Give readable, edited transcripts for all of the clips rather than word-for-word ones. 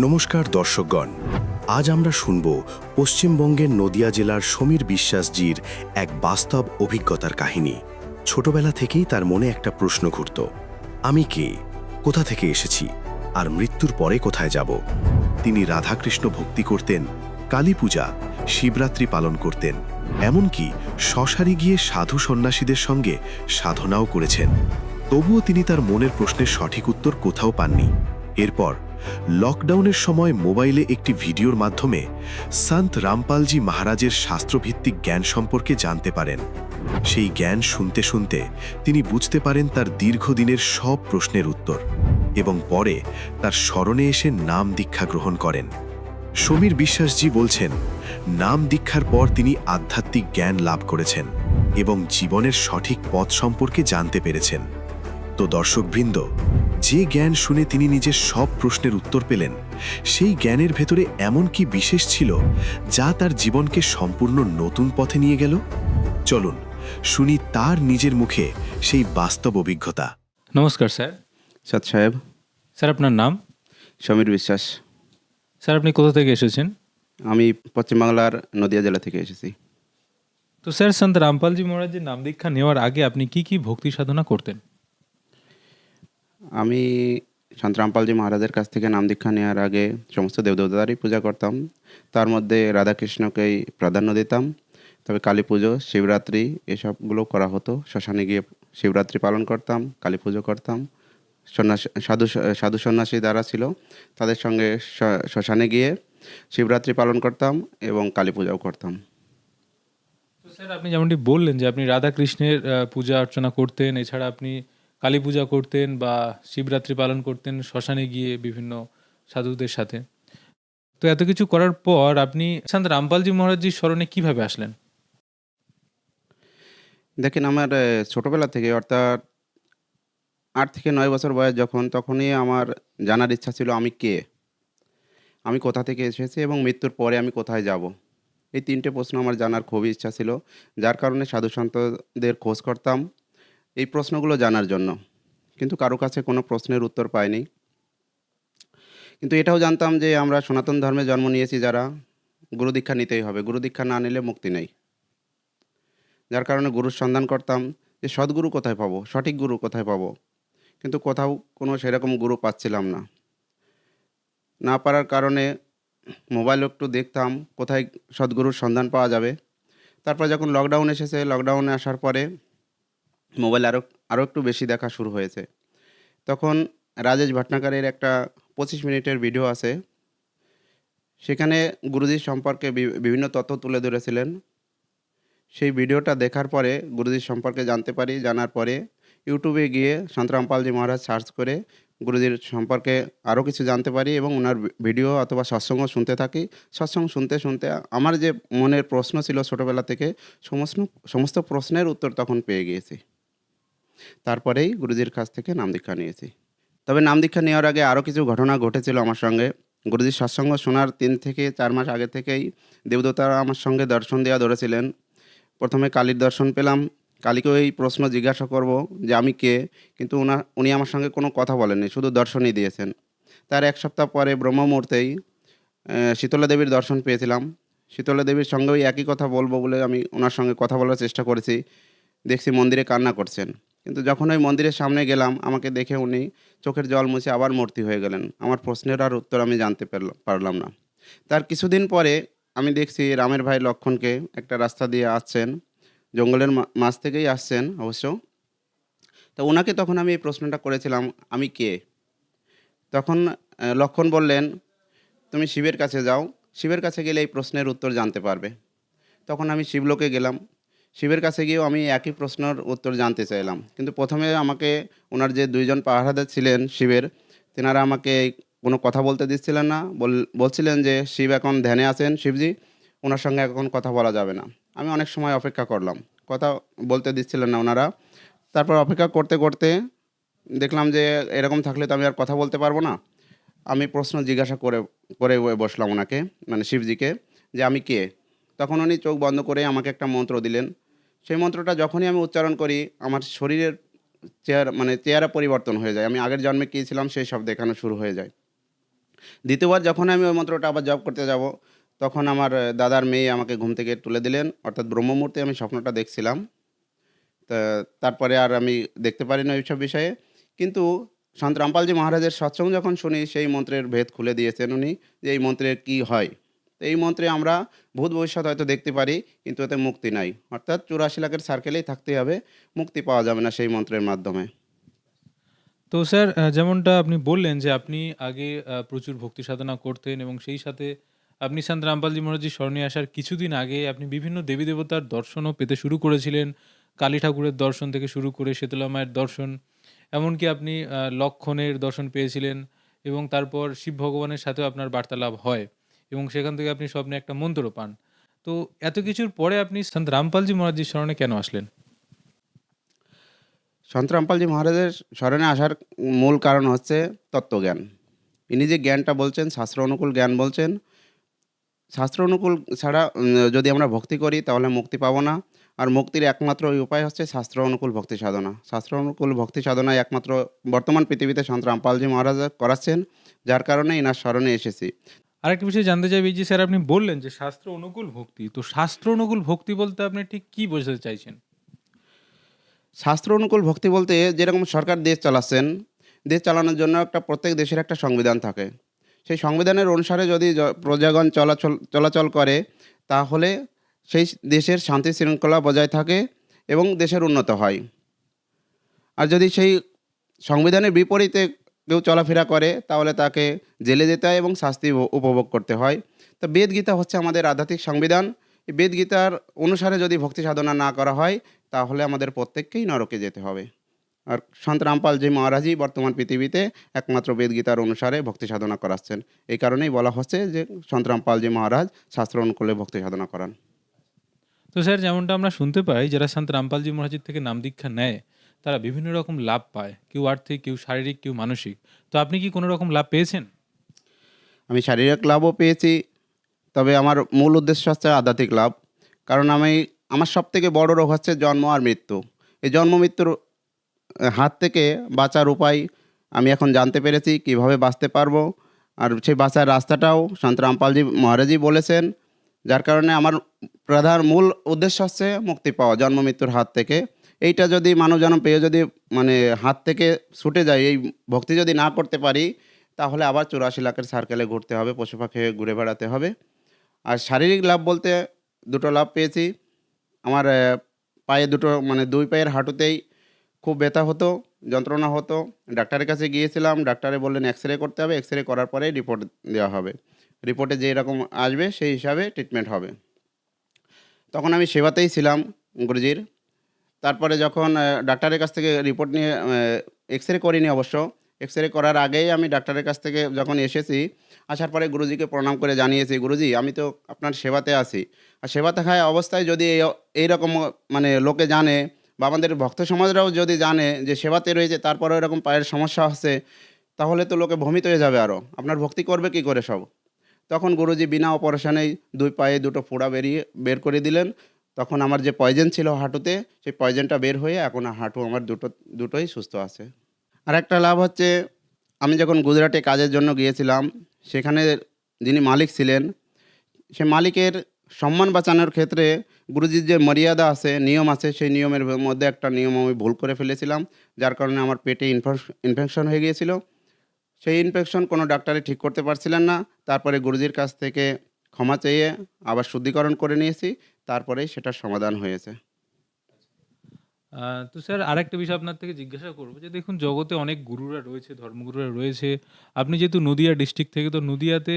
নমস্কার দর্শকগণ, আজ আমরা শুনব পশ্চিমবঙ্গের নদিয়া জেলার সমীর বিশ্বাসজির এক বাস্তব অভিজ্ঞতার কাহিনী। ছোটবেলা থেকেই তার মনে একটা প্রশ্ন ঘুরত, আমি কে, কোথা থেকে এসেছি, আর মৃত্যুর পরে কোথায় যাব। তিনি রাধাকৃষ্ণ ভক্তি করতেন, কালী পূজা, শিবরাত্রি পালন করতেন, এমনকি শ্মশানে গিয়ে সাধু সন্ন্যাসীদের সঙ্গে সাধনাও করেছেন। তবুও তিনি তার মনের প্রশ্নের সঠিক উত্তর কোথাও পাননি। এরপর লকডাউনের সময় মোবাইলে একটি ভিডিওর মাধ্যমে সন্ত রামপালজি মহারাজের শাস্ত্রভিত্তিক জ্ঞান সম্পর্কে জানতে পারেন। সেই জ্ঞান শুনতে শুনতে তিনি বুঝতে পারেন তার দীর্ঘদিনের সব প্রশ্নের উত্তর, এবং পরে তার স্মরণে এসে নাম দীক্ষা গ্রহণ করেন। সমীর বিশ্বাসজি বলছেন, নাম দীক্ষার পর তিনি আধ্যাত্মিক জ্ঞান লাভ করেছেন এবং জীবনের সঠিক পথ সম্পর্কে জানতে পেরেছেন। তো দর্শকবৃন্দ, যে জ্ঞান শুনে তিনি নিজের সব প্রশ্নের উত্তর পেলেন, সেই জ্ঞানের ভেতরে এমন কি বিশেষ ছিল যা তার জীবনকে সম্পূর্ণ নতুন পথে নিয়ে গেল? চলুন শুনি তার নিজের মুখে সেই বাস্তব অভিজ্ঞতা। নমস্কার স্যার। সৎ সাহেব। স্যার, আপনার নাম? সমীর বিশ্বাস। স্যার, আপনি কোথা থেকে এসেছেন? আমি পশ্চিমবাংলার নদিয়া জেলা থেকে এসেছি। তো স্যার, সন্ত রামপালজি মহারাজের নাম দীক্ষা নেওয়ার আগে আপনি কি কি ভক্তি সাধনা করতেন? আমি সন্ত রামপালজি মহারাজের কাছ থেকে নাম দীক্ষা নেওয়ার আগে সমস্ত দেবদেবতারই পূজা করতাম। তার মধ্যে রাধাকৃষ্ণকেই প্রাধান্য দিতাম। তবে কালী পুজো, শিবরাত্রি এসবগুলো করা হতো। শ্মশানে গিয়ে শিবরাত্রি পালন করতাম, কালী পুজো করতাম। সাধু সন্ন্যাসী যারা ছিল তাদের সঙ্গে শ্মশানে গিয়ে শিবরাত্রি পালন করতাম এবং কালী পূজাও করতাম। তো স্যার, আপনি যেমনটি বললেন যে আপনি রাধাকৃষ্ণের পূজা অর্চনা করতেন, এছাড়া আপনি কালী পূজা করতেন বা শিবরাত্রি পালন করতেন শ্মশানে গিয়ে বিভিন্ন সাধুদের সাথে। তো এত কিছু করার পর আপনি সন্ত রামপালজি মহারাজজির স্মরণে কিভাবে আসলেন? দেখেন, আমার ছোটোবেলা থেকে, অর্থাৎ ৮ থেকে ৯ বছর বয়স তখনই আমার জানার ইচ্ছা ছিল আমি কে? আমি কোথা থেকে এসেছি এবং মৃত্যুর পরে আমি কোথায় যাব? এই ৩টে প্রশ্ন আমার জানার খুবই ইচ্ছা ছিল। যার কারণে সাধু-সন্তদের খোঁজ করতাম এই প্রশ্নগুলো জানার জন্য। কিন্তু কারো কাছে কোনো প্রশ্নের উত্তর পাইনি। কিন্তু এটাও জানতাম যে আমরা সনাতন ধর্মে জন্ম নিয়েছি যারা, গুরুদীক্ষা নিতেই হবে। গুরুদীক্ষা না নিলে মুক্তি নেই। যার কারণে গুরুর সন্ধান করতাম যে সদ্গুরু কোথায় পাবো? সঠিক গুরু কোথায় পাবো? কিন্তু কোথাও কোনো সেরকম গুরু পাচ্ছিলাম না। না পারার কারণে মোবাইলে একটু দেখতাম কোথায় সদ্গুরুর সন্ধান পাওয়া যাবে। তারপর যখন লকডাউন এসেছে, লকডাউনে আসার পরে মোবাইল আরও একটু বেশি দেখা শুরু হয়েছে। তখন রাজেশ ভাটনাগরের একটা ২৫ মিনিটের ভিডিও আছে। সেখানে গুরুজির সম্পর্কে বিভিন্ন তথ্য তুলে ধরেছিলেন। সেই ভিডিওটা দেখার পরে গুরুজির সম্পর্কে জানতে পারি। জানার পরে ইউটিউবে গিয়ে সন্ত রামপালজি মহারাজ সার্চ করে গুরুজির সম্পর্কে আরও কিছু জানতে পারি এবং ওনার ভিডিও অথবা সৎসঙ্গ শুনতে থাকি। সৎসঙ্গ শুনতে শুনতে আমার যে মনের প্রশ্ন ছিল ছোটোবেলা থেকে, সমস্ত প্রশ্নের উত্তর তখন পেয়ে গিয়েছি। তারপরেই গুরুজির কাছ থেকে নাম দীক্ষা নিয়েছি। তবে নাম দীক্ষা নেওয়ার আগে আরও কিছু ঘটনা ঘটেছিল আমার সঙ্গে। গুরুজির সৎসঙ্গ শোনার ৩ থেকে ৪ মাস আগে থেকেই দেবদূতারা আমার সঙ্গে দর্শন দেওয়া ধরেছিলেন। প্রথমে কালীর দর্শন পেলাম। কালীকেও এই প্রশ্ন জিজ্ঞাসা করব যে আমি কে? কিন্তু উনি আমার সঙ্গে কোনো কথা বলেননি, শুধু দর্শনই দিয়েছেন। তার ১ সপ্তাহ পরে ব্রহ্ম মুহূর্তেই শীতলা দেবীর দর্শন পেয়েছিলাম। শীতলা দেবীর সঙ্গেও একই কথা বলব বলে আমি ওনার সঙ্গে কথা বলার চেষ্টা করেছি। দেখছি মন্দিরে কান্না করছেন। কিন্তু যখন ওই মন্দিরের সামনে গেলাম, আমাকে দেখে উনি চোখের জল মুছে আবার মূর্তি হয়ে গেলেন। আমার প্রশ্নের আর উত্তর আমি জানতে পারলাম না। তার কিছুদিন পরে আমি দেখছি রামের ভাই লক্ষ্মণকে একটা রাস্তা দিয়ে আসছেন। জঙ্গলের মাঝ থেকেই আসছেন অবশ্য। তো ওনাকে তখন আমি এই প্রশ্নটা করেছিলাম, আমি কে? তখন লক্ষ্মণ বললেন, তুমি শিবের কাছে যাও। শিবের কাছে গেলে এই প্রশ্নের উত্তর জানতে পারবে। তখন আমি শিবলোকে গেলাম। শিবের কাছে গিয়েও আমি একই প্রশ্নের উত্তর জানতে চাইলাম। কিন্তু প্রথমে আমাকে ওনার যে ২ জন পাহারাদার ছিলেন শিবের, তেনারা আমাকে কোনো কথা বলতে দিচ্ছিলেন না। বলছিলেন যে শিব এখন ধ্যানে আছেন, শিবজি, ওনার সঙ্গে এখন কথা বলা যাবে না। আমি অনেক সময় অপেক্ষা করলাম। কথা বলতে দিচ্ছিলেন না ওনারা। তারপর অপেক্ষা করতে করতে দেখলাম যে এরকম থাকলে তো আমি আর কথা বলতে পারবো না। আমি প্রশ্ন জিজ্ঞাসা করে বসলাম ওনাকে, মানে শিবজিকে, যে আমি কে? তখন উনি চোখ বন্ধ করে আমাকে একটা মন্ত্র দিলেন। সেই মন্ত্রটা যখনই আমি উচ্চারণ করি, আমার শরীরের চেহারা পরিবর্তন হয়ে যায়। আমি আগের জন্মে কী ছিলাম সেই সব দেখানো শুরু হয়ে যায়। দ্বিতীয়বার যখন আমি ওই মন্ত্রটা আবার জপ করতে যাব, তখন আমার দাদার মেয়ে আমাকে ঘুম থেকে তুলে দিলেন। অর্থাৎ ব্রহ্ম মুহূর্তে আমি স্বপ্নটা দেখছিলাম। তা তারপরে আর আমি দেখতে পারি না ওইসব বিষয়ে। কিন্তু সন্ত রামপালজি মহারাজের সৎসঙ্গ যখন শুনি, সেই মন্ত্রের ভেদ খুলে দিয়েছেন উনি, যে এই মন্ত্রের কী হয়। তো এই মন্ত্রে আমরা ভূত ভবিষ্যৎ হয়তো দেখতে পারি, কিন্তু এতে মুক্তি নাই। অর্থাৎ 84 লাখের সার্কেলেই থাকতে হবে, মুক্তি পাওয়া যাবে না সেই মন্ত্রের মাধ্যমে। তো স্যার যেমনটা আপনি বললেন যে আপনি আগে প্রচুর ভক্তি সাধনা করতেন এবং সেই সাথে আপনি সন্ত রামপালজি মহারাজজির শরণে আসার কিছুদিন আগে আপনি বিভিন্ন দেবী দেবতার দর্শনও পেতে শুরু করেছিলেন। কালী ঠাকুরের দর্শন থেকে শুরু করে শীতলা মায়ের দর্শন, এমনকি আপনি লক্ষণের দর্শন পেয়েছিলেন এবং তারপর শিব ভগবানের সাথেও আপনার বার্তালাপ হয় এবং সেখান থেকে আপনি স্বপ্নে একটা মন্ত্র পান। তো এত কিছুর পরে আপনি সন্ত রামপালজি মহারাজজির শরণে কেন আসলেন? সন্ত রামপালজি মহারাজের শরণে আসার মূল কারণ হচ্ছে তত্ত্বজ্ঞান। ইনি যে জ্ঞানটা বলছেন, শাস্ত্র অনুকূল জ্ঞান বলছেন। শাস্ত্র অনুকূল ছাড়া যদি আমরা ভক্তি করি তাহলে মুক্তি পাবো না। আর মুক্তির একমাত্র ওই উপায় হচ্ছে শাস্ত্র অনুকূল ভক্তি সাধনা। শাস্ত্র অনুকূল ভক্তি সাধনায় একমাত্র বর্তমান পৃথিবীতে সন্ত রামপালজি মহারাজ করাচ্ছেন, যার কারণে এনার শরণে এসেছি। আরেকটা বিষয় জানতে চাইবি যে স্যার আপনি বললেন যে শাস্ত্র অনুকূল ভক্তি। তো শাস্ত্র অনুকূল ভক্তি বলতে আপনি ঠিক কি বোঝাতে চাইছেন? শাস্ত্র অনুকূল ভক্তি বলতে যেরকম সরকার দেশ চালাচ্ছেন, দেশ চালানোর জন্য একটা প্রত্যেক দেশের একটা সংবিধান থাকে। সেই সংবিধানের অনুসারে যদি প্রজাগণ চলাচল করে, তাহলে সেই দেশের শান্তি শৃঙ্খলা বজায় থাকে এবং দেশের উন্নত হয়। আর যদি সেই সংবিধানের বিপরীতে কেউ চলাফেরা করে, তাহলে তাকে জেলে যেতে হয় এবং শাস্তি উপভোগ করতে হয়। তো বেদ গীতা হচ্ছে আমাদের আধ্যাত্মিক সংবিধান। এই বেদ গীতার অনুসারে যদি ভক্তি সাধনা না করা হয়, তাহলে আমাদের প্রত্যেককেই নরকে যেতে হবে। আর সন্ত রামপালজি মহারাজই বর্তমান পৃথিবীতে একমাত্র বেদ গীতার অনুসারে ভক্তি সাধনা করাচ্ছেন। এই কারণেই বলা হচ্ছে যে সন্ত রামপালজি মহারাজ শাস্ত্র অনুকূলে ভক্তি সাধনা করান। তো স্যার যেমনটা আমরা শুনতে পাই যারা সন্ত রামপালজি মহারাজের থেকে নাম দীক্ষা নেয়, তারা বিভিন্ন রকম লাভ পায়। কেউ আর্থিক, কেউ শারীরিক, কেউ মানসিক। তো আপনি কি কোনো রকম লাভ পেয়েছেন? আমি শারীরিক লাভও পেয়েছি, তবে আমার মূল উদ্দেশ্য হচ্ছে আধ্যাত্মিক লাভ। কারণ আমার সবথেকে বড় রোগ হচ্ছে জন্ম আর মৃত্যু। এই জন্ম মৃত্যুর হাত থেকে বাঁচার উপায় আমি এখন জানতে পেরেছি, কিভাবে বাঁচতে পারবো। আর সেই বাঁচার রাস্তাটাও সন্ত রামপালজি মহারাজই বলেছেন। যার কারণে আমার প্রধান মূল উদ্দেশ্য হচ্ছে মুক্তি পাওয়া জন্ম মৃত্যুর হাত থেকে। এইটা যদি মানব জন্ম পেয়ে যদি মানে হাত থেকে ছুটে যায়, এই ভক্তি যদি না করতে পারি, তাহলে আবার 84 লাখের সার্কেলে ঘুরতে হবে, পশু পাখি হয়ে ঘুরে বেড়াতে হবে। আর শারীরিক লাভ বলতে দুটো লাভ পেয়েছি। আমার পায়ে দুটো মানে 2 পায়ের হাঁটুতেই খুব ব্যথা হতো, যন্ত্রণা হতো। ডাক্তারের কাছে গিয়েছিলাম, ডাক্তারে বললেন এক্স-রে করতে হবে, এক্স-রে করার পরেই রিপোর্ট দেওয়া হবে। রিপোর্টে যে এরকম আসবে সেই হিসাবে ট্রিটমেন্ট হবে। তখন আমি সেবাতেই ছিলাম গুরুজির। তারপরে যখন ডাক্তারের কাছ থেকে রিপোর্ট নিয়ে এক্স-রে করিনি অবশ্য। এক্স-রে করার আগেই আমি ডাক্তারের কাছ থেকে যখন এসেছি, আসার পরে গুরুজিকে প্রণাম করে জানিয়েছি, "গুরুজি, আমি তো আপনার সেবাতে আছি। আর সেবা থাকা অবস্থায় যদি এইরকম মানে লোকে জানে বা আমাদের ভক্ত সমাজরাও যদি জানে যে সেবাতে রয়েছে, তারপরেও এরকম পায়ের সমস্যা হচ্ছে, তাহলে তো লোকে ভ্রমিত হয়ে যাবে আরও। আপনার ভক্তি করবে কী করে সব?" তখন গুরুজি বিনা অপারেশনেই 2 পায়ে 2টো ফোঁড়া বের করে দিলেন। তখন আমার যে পয়জন ছিল হাঁটুতে, সেই পয়জনটা বের হয়ে এখন হাঁটু আমার দুটোই সুস্থ আছে। আরেকটা লাভ হচ্ছে, আমি যখন গুজরাটে কাজের জন্য গিয়েছিলাম, সেখানে যিনি মালিক ছিলেন, সে মালিকের সম্মান বাঁচানোর ক্ষেত্রে গুরুজির যে মর্যাদা আছে, নিয়ম আছে, সেই নিয়মের মধ্যে একটা নিয়ম আমি ভুল করে ফেলেছিলাম। যার কারণে আমার পেটে ইনফেকশন হয়ে গিয়েছিল। সেই ইনফেকশন কোনো ডাক্তারই ঠিক করতে পারছিলেন না। তারপরে গুরুজির কাছ থেকে ক্ষমা চেয়ে আবার শুদ্ধিকরণ করে নিয়েছি। তারপরেই সেটার সমাধান হয়েছে। তো স্যার আরেকটা বিষয় আপনার থেকে জিজ্ঞাসা করব যে দেখুন জগতে অনেক গুরুরা রয়েছে, ধর্মগুরুরা রয়েছে। আপনি যেহেতু নদীয়া ডিস্ট্রিক্ট থেকে, তো নদীয়াতে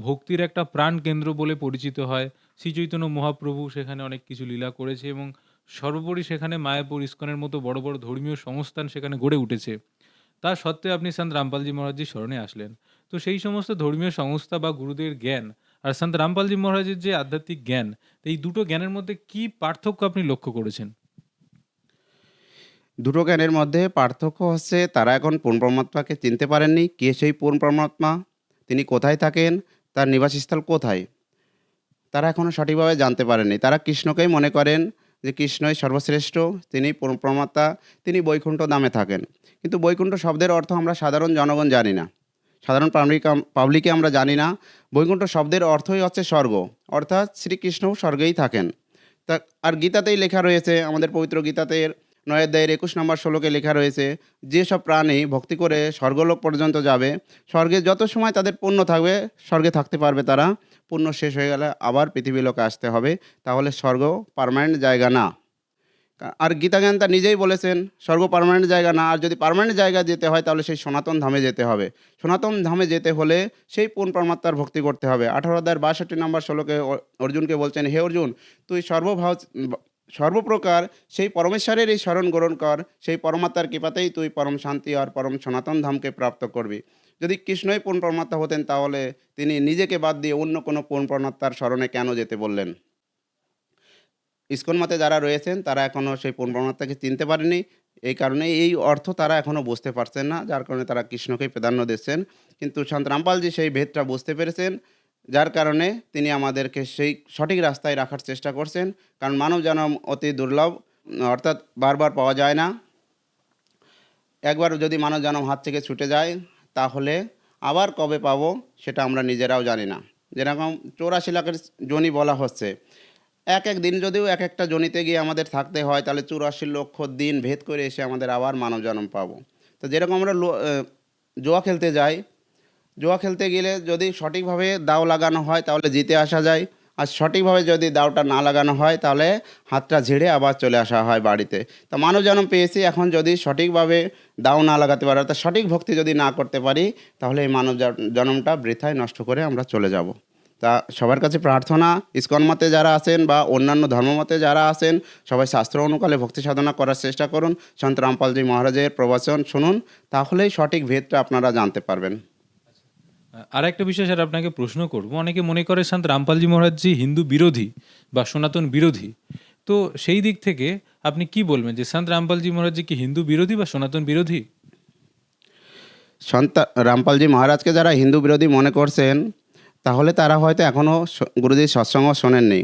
ভক্তির একটা প্রাণকেন্দ্র বলে পরিচিত হয়। শ্রীচৈতন্য মহাপ্রভু সেখানে অনেক কিছু লীলা করেছে এবং সর্বোপরি সেখানে মায়াপুর, ইস্কনের মতো বড়, বড় ধর্মীয় সংস্থান সেখানে গড়ে উঠেছে। তা সত্ত্বেও আপনি সন্ত রামপালজি মহারাজজির শরণে আসলেন। তো সেই সমস্ত ধর্মীয় সংস্থা বা গুরুদের জ্ঞান আর সন্ত রামপালজি মহারাজের যে আধ্যাত্মিক জ্ঞান, তো এই দুটো জ্ঞানের মধ্যে কি পার্থক্য আপনি লক্ষ্য করেছেন? দুটো জ্ঞানের মধ্যে পার্থক্য হচ্ছে, তারা এখন পূর্ণ পরমাত্মাকে চিনতে পারেননি। কে সেই পূর্ণ পরমাত্মা? তিনি কোথায় থাকেন? তার নিবাসস্থল কোথায়? তারা এখনও সঠিকভাবে জানতে পারেননি। তারা কৃষ্ণকেই মনে করেন যে কৃষ্ণই সর্বশ্রেষ্ঠ, তিনিই পূর্ণ পরমাত্মা, তিনি বৈকুণ্ঠ ধামে থাকেন। কিন্তু বৈকুণ্ঠ শব্দের অর্থ আমরা সাধারণ জনগণ জানি না। সাধারণ পাবলিকে আমরা জানি না। বৈকুণ্ঠ শব্দের অর্থই হচ্ছে স্বর্গ, অর্থাৎ শ্রীকৃষ্ণ স্বর্গেই থাকেন। তা আর গীতাতেই লেখা রয়েছে, আমাদের পবিত্র গীতাতে ৯ অধ্যায়ের ২১ নম্বর শ্লোকে লেখা রয়েছে, যেসব প্রাণী ভক্তি করে স্বর্গলোক পর্যন্ত যাবে, স্বর্গে যত সময় তাদের পুণ্য থাকবে স্বর্গে থাকতে পারবে তারা। পুণ্য শেষ হয়ে গেলে আবার পৃথিবীলোকে আসতে হবে, তাহলে স্বর্গ পার্মানেন্ট জায়গা না। আর গীতা জ্ঞান তা নিজেই বলেছেন স্বর্গ পার্মানেন্ট জায়গা না, আর যদি পার্মানেন্ট জায়গা যেতে হয় তাহলে সেই সনাতন ধামে যেতে হবে। সনাতন ধামে যেতে হলে সেই পূর্ণ পরমাত্মার ভক্তি করতে হবে। ১৮ অধ্যায়ের ৬২ নম্বর শ্লোকে অর্জুনকে বলছেন, হে অর্জুন, তুই সর্বপ্রকার সেই পরমেশ্বরের এই স্মরণ গ্রহণ কর, সেই পরমাত্মার কৃপাতেই তুই পরম শান্তি আর পরম সনাতন ধামকে প্রাপ্ত করবি। যদি কৃষ্ণই পূর্ণ পরমাত্মা হতেন তাহলে তিনি নিজেকে বাদ দিয়ে অন্য কোনো পূর্ণ পরমাত্মার স্মরণে কেন যেতে বললেন? ইসকন মতে যারা রয়েছেন তারা এখনও সেই পূর্ণ পরমাত্মাকে চিনতে পারেনি, এই কারণে এই অর্থ তারা এখনও বুঝতে পারছেন না, যার কারণে তারা কৃষ্ণকেই প্রাধান্য দিচ্ছেন। কিন্তু সন্ত রামপালজি সেই ভেদটা বুঝতে পেরেছেন, যার কারণে তিনি আমাদেরকে সেই সঠিক রাস্তায় রাখার চেষ্টা করছেন। কারণ মানব জন্ম অতি দুর্লভ, অর্থাৎ বারবার পাওয়া যায় না। একবার যদি মানব জন্ম হাত থেকে ছুটে যায় তাহলে আবার কবে পাবো সেটা আমরা নিজেরাও জানি না। যেরকম ৮৪ লাখের জনি বলা হচ্ছে, এক এক দিন যদিও এক একটা জনিতে গিয়ে আমাদের থাকতে হয়, তাহলে ৮৪ লক্ষ দিন ভেদ করে এসে আমাদের আবার মানব জন্ম পাবো। তো যেরকম আমরা জুয়া খেলতে যাই, জুয়া খেলতে গেলে যদি সঠিকভাবে দাও লাগানো হয় তাহলে জিতে আসা যায়, আর সঠিকভাবে যদি দাওটা না লাগানো হয় তাহলে হাতটা ঝেড়ে আবার চলে আসা হয় বাড়িতে। তা মানব জন্ম পেয়েছি, এখন যদি সঠিকভাবে দাও না লাগাতে পারি, অর্থাৎ সঠিক ভক্তি যদি না করতে পারি, তাহলে এই মানব জন্মটা বৃথায় নষ্ট করে আমরা চলে যাব। তা সবার কাছে প্রার্থনা, ইসকন মতে যারা আছেন বা অন্যান্য ধর্মমতে যারা আছেন, সবাই শাস্ত্র অনুকালে ভক্তি সাধনা করার চেষ্টা করুন, সন্ত রামপালজি মহারাজের প্রবচন শুনুন, তাহলেই সঠিক ভেদটা আপনারা জানতে পারবেন। আর একটা বিষয় স্যার আপনাকে প্রশ্ন করব, অনেকে মনে করে সন্ত রামপালজি মহারাজজি হিন্দু বিরোধী বা সনাতন বিরোধী, তো সেই দিক থেকে আপনি কি বলবেন যে সন্ত রামপালজি মহারাজজি কি হিন্দু বিরোধী বা সনাতন বিরোধী? সন্ত রামপালজি মহারাজকে যারা হিন্দু বিরোধী মনে করছেন, তাহলে তারা হয়তো এখনও গুরুজির সৎসঙ্গ শোনেননি।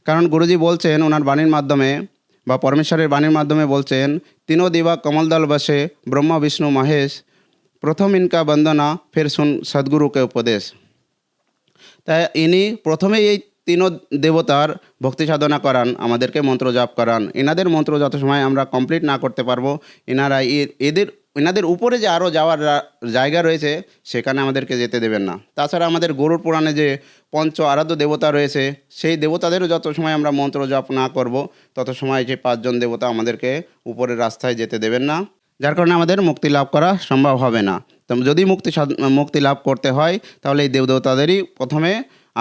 কারণ গুরুজি বলছেন ওনার বাণীর মাধ্যমে বা পরমেশ্বরের বাণীর মাধ্যমে বলছেন, তিনো দিবা কমলদল বসে ব্রহ্মা বিষ্ণু মহেশ, প্রথম ইনকা বন্দনা ফের শুন সদ্গুরুকে উপদেশ। তাই ইনি প্রথমে এই তিনো দেবতার ভক্তি সাধনা করান, আমাদেরকে মন্ত্র জাপ করান। এনাদের মন্ত্র যত সময় আমরা কমপ্লিট না করতে পারবো, এনারা এনাদের উপরে যে আরও যাওয়ার জায়গা রয়েছে সেখানে আমাদেরকে যেতে দেবেন না। তাছাড়া আমাদের গরুর পুরাণে যে পঞ্চ আরাধ্য দেবতা রয়েছে, সেই দেবতাদেরও যত সময় আমরা মন্ত্র জপ না করব, তত সময় সেই ৫ জন দেবতা আমাদেরকে উপরের রাস্তায় যেতে দেবেন না, যার কারণে আমাদের মুক্তি লাভ করা সম্ভব হবে না। তো যদি মুক্তি লাভ করতে হয় তাহলে এই দেবদেবতাদেরই প্রথমে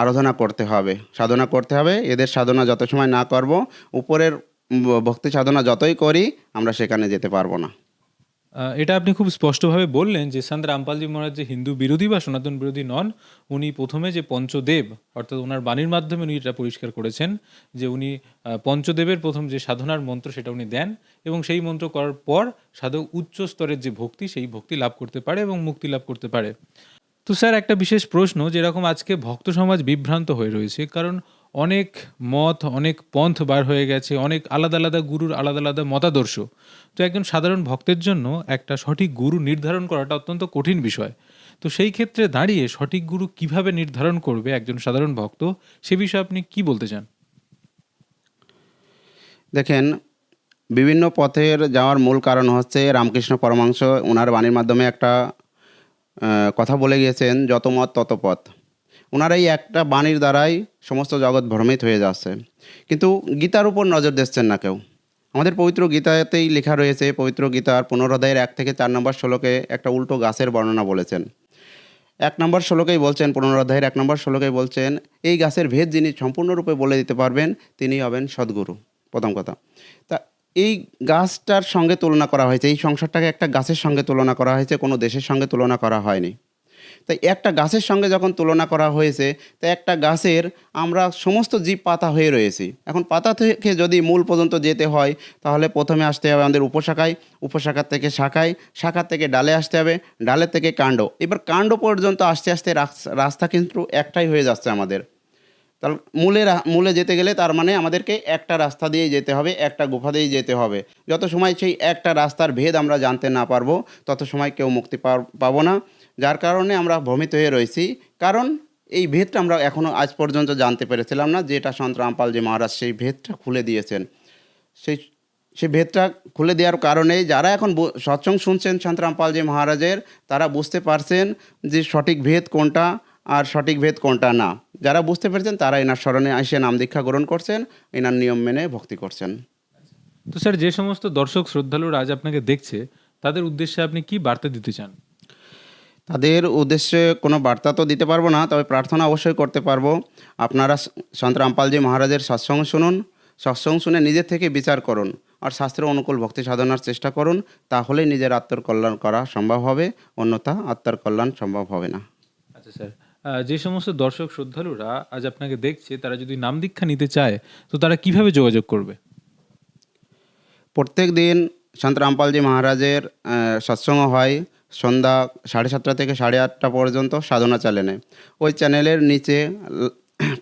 আরাধনা করতে হবে, সাধনা করতে হবে। এদের সাধনা যত সময় না করব, উপরের ভক্তি সাধনা যতই করি আমরা সেখানে যেতে পারবো না। এটা আপনি খুব স্পষ্টভাবে বললেন যে সন্ত রামপালজি মহারাজ যে হিন্দু বিরোধী বা সনাতন বিরোধী নন। উনি প্রথমে যে পঞ্চদেব, অর্থাৎ ওনার বাণীর মাধ্যমে উনি এটা পরিষ্কার করেছেন যে উনি পঞ্চদেবের প্রথম যে সাধনার মন্ত্র সেটা উনি দেন, এবং সেই মন্ত্র করার পর সাধক উচ্চ স্তরের যে ভক্তি, সেই ভক্তি লাভ করতে পারে এবং মুক্তি লাভ করতে পারে। তো স্যার একটা বিশেষ প্রশ্ন, যেরকম আজকে ভক্ত সমাজ বিভ্রান্ত হয়ে রয়েছে, কারণ অনেক মত, অনেক পন্থ বার হয়ে গেছে, অনেক আলাদা আলাদা গুরুর আলাদা আলাদা মতাদর্শ। তো একজন সাধারণ ভক্তের জন্য একটা সঠিক গুরু নির্ধারণ করাটা অত্যন্ত কঠিন বিষয়। তো সেই ক্ষেত্রে দাঁড়িয়ে সঠিক গুরু কিভাবে নির্ধারণ করবে একজন সাধারণ ভক্ত, সে বিষয়ে আপনি কি বলতে চান? দেখেন, বিভিন্ন পথের যাওয়ার মূল কারণ হচ্ছে রামকৃষ্ণ পরমহংস ওনার বাণীর মাধ্যমে একটা কথা বলে গিয়েছেন, যত মত তত পথ। ওনার এই একটা বাণীর দ্বারাই সমস্ত জগৎ ভ্রমিত হয়ে যাচ্ছে, কিন্তু গীতার উপর নজর দিচ্ছেন না কেউ। আমাদের পবিত্র গীতাতেই লেখা রয়েছে, পবিত্র গীতার ১৫ অধ্যায়ের ১ থেকে ৪ নম্বর শ্লোকে একটা উল্টো গাছের বর্ণনা বলেছেন। ১ নম্বর শ্লোকেই বলছেন, ১৫ অধ্যায়ের ১ নম্বর শ্লোকেই বলছেন, এই গাছের ভেদ যিনি সম্পূর্ণরূপে বলে দিতে পারবেন তিনি হবেন সদ্গুরু। প্রথম কথা। তা এই গাছটার সঙ্গে তুলনা করা হয়েছে, এই সংসারটাকে একটা গাছের সঙ্গে তুলনা করা হয়েছে, কোনো দেশের সঙ্গে তুলনা করা হয়নি। তাই একটা গাছের সঙ্গে যখন তুলনা করা হয়েছে, তাই একটা গাছের আমরা সমস্ত জীব পাতা হয়ে রয়েছি। এখন পাতা থেকে যদি মূল পর্যন্ত যেতে হয় তাহলে প্রথমে আসতে হবে আমাদের উপশাখায়, উপশাখার থেকে শাখায়, শাখার থেকে ডালে আসতে হবে, ডালের থেকে কাণ্ড। এবার কাণ্ড পর্যন্ত আস্তে আস্তে রাস্তা কিন্তু একটাই হয়ে যাচ্ছে আমাদের। তাহলে মূলে যেতে গেলে তার মানে আমাদেরকে একটা রাস্তা দিয়েই যেতে হবে, একটা গুফা দিয়েই যেতে হবে। যত সময় সেই একটা রাস্তার ভেদ আমরা জানতে না পারবো, তত সময় কেউ মুক্তি পাবো না। যার কারণে আমরা ভ্রমিত হয়ে রয়েছি। কারণ এই ভেদটা আমরা এখনও আজ পর্যন্ত জানতে পেরেছিলাম না, যেটা সন্ত রামপালজি মহারাজ সেই ভেদটা খুলে দিয়েছেন। সেই ভেদটা খুলে দেওয়ার কারণে যারা এখন সৎসঙ্গ শুনছেন সন্ত রামপালজি মহারাজের, তারা বুঝতে পারছেন যে সঠিক ভেদ কোনটা আর সঠিক ভেদ কোনটা না। যারা বুঝতে পেরেছেন তারা এনার স্মরণে এসে নাম দীক্ষা গ্রহণ করছেন, এনার নিয়ম মেনে ভক্তি করছেন। তো স্যার, যে সমস্ত দর্শক শ্রদ্ধালুরা আজ আপনাকে দেখছে, তাদের উদ্দেশ্যে আপনি কি বার্তা দিতে চান? তাদের উদ্দেশ্যে কোনো বার্তা তো দিতে পারবো না, তবে প্রার্থনা অবশ্যই করতে পারবো। আপনারা সন্ত রামপালজি মহারাজের সৎসঙ্গ শুনুন, সৎসঙ্গ শুনে নিজের থেকে বিচার করুন আর শাস্ত্র অনুকূল ভক্তি সাধনার চেষ্টা করুন, তাহলেই নিজের আত্মার কল্যাণ করা সম্ভব হবে, অন্যথা আত্মার কল্যাণ সম্ভব হবে না। আচ্ছা স্যার, যে সমস্ত দর্শক শ্রদ্ধালুরা আজ আপনাকে দেখছে, তারা যদি নাম দীক্ষা নিতে চায়, তো তারা কিভাবে যোগাযোগ করবে? প্রত্যেক দিন সন্ত রামপালজি মহারাজের সৎসঙ্গ হয় সন্ধ্যা 7:30 থেকে 8:30 পর্যন্ত সাধনা চ্যানেলে। ওই চ্যানেলের নিচে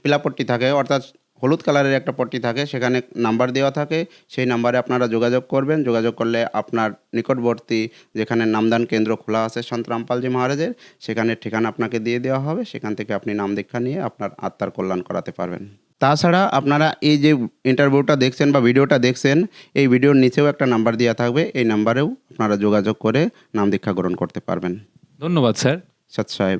পিলাপট্টি থাকে, অর্থাৎ হলুদ কালারের একটা পট্টি থাকে, সেখানে নাম্বার দেওয়া থাকে। সেই নাম্বারে আপনারা যোগাযোগ করবেন। যোগাযোগ করলে আপনার নিকটবর্তী যেখানে নামদান কেন্দ্র খোলা আছে সন্ত রামপালজি মহারাজের, সেখানে ঠিকানা আপনাকে দিয়ে দেওয়া হবে। সেখান থেকে আপনি নাম দীক্ষা নিয়ে আপনার আত্মার কল্যাণ করাতে পারবেন। তাছাড়া আপনারা এই যে ইন্টারভিউটা দেখছেন বা ভিডিওটা দেখছেন, এই ভিডিওর নিচেও একটা নাম্বার দেওয়া থাকবে, এই নাম্বারেও আপনারা যোগাযোগ করে নাম দীক্ষা গ্রহণ করতে পারবেন। ধন্যবাদ স্যার। সৎ সাহেব।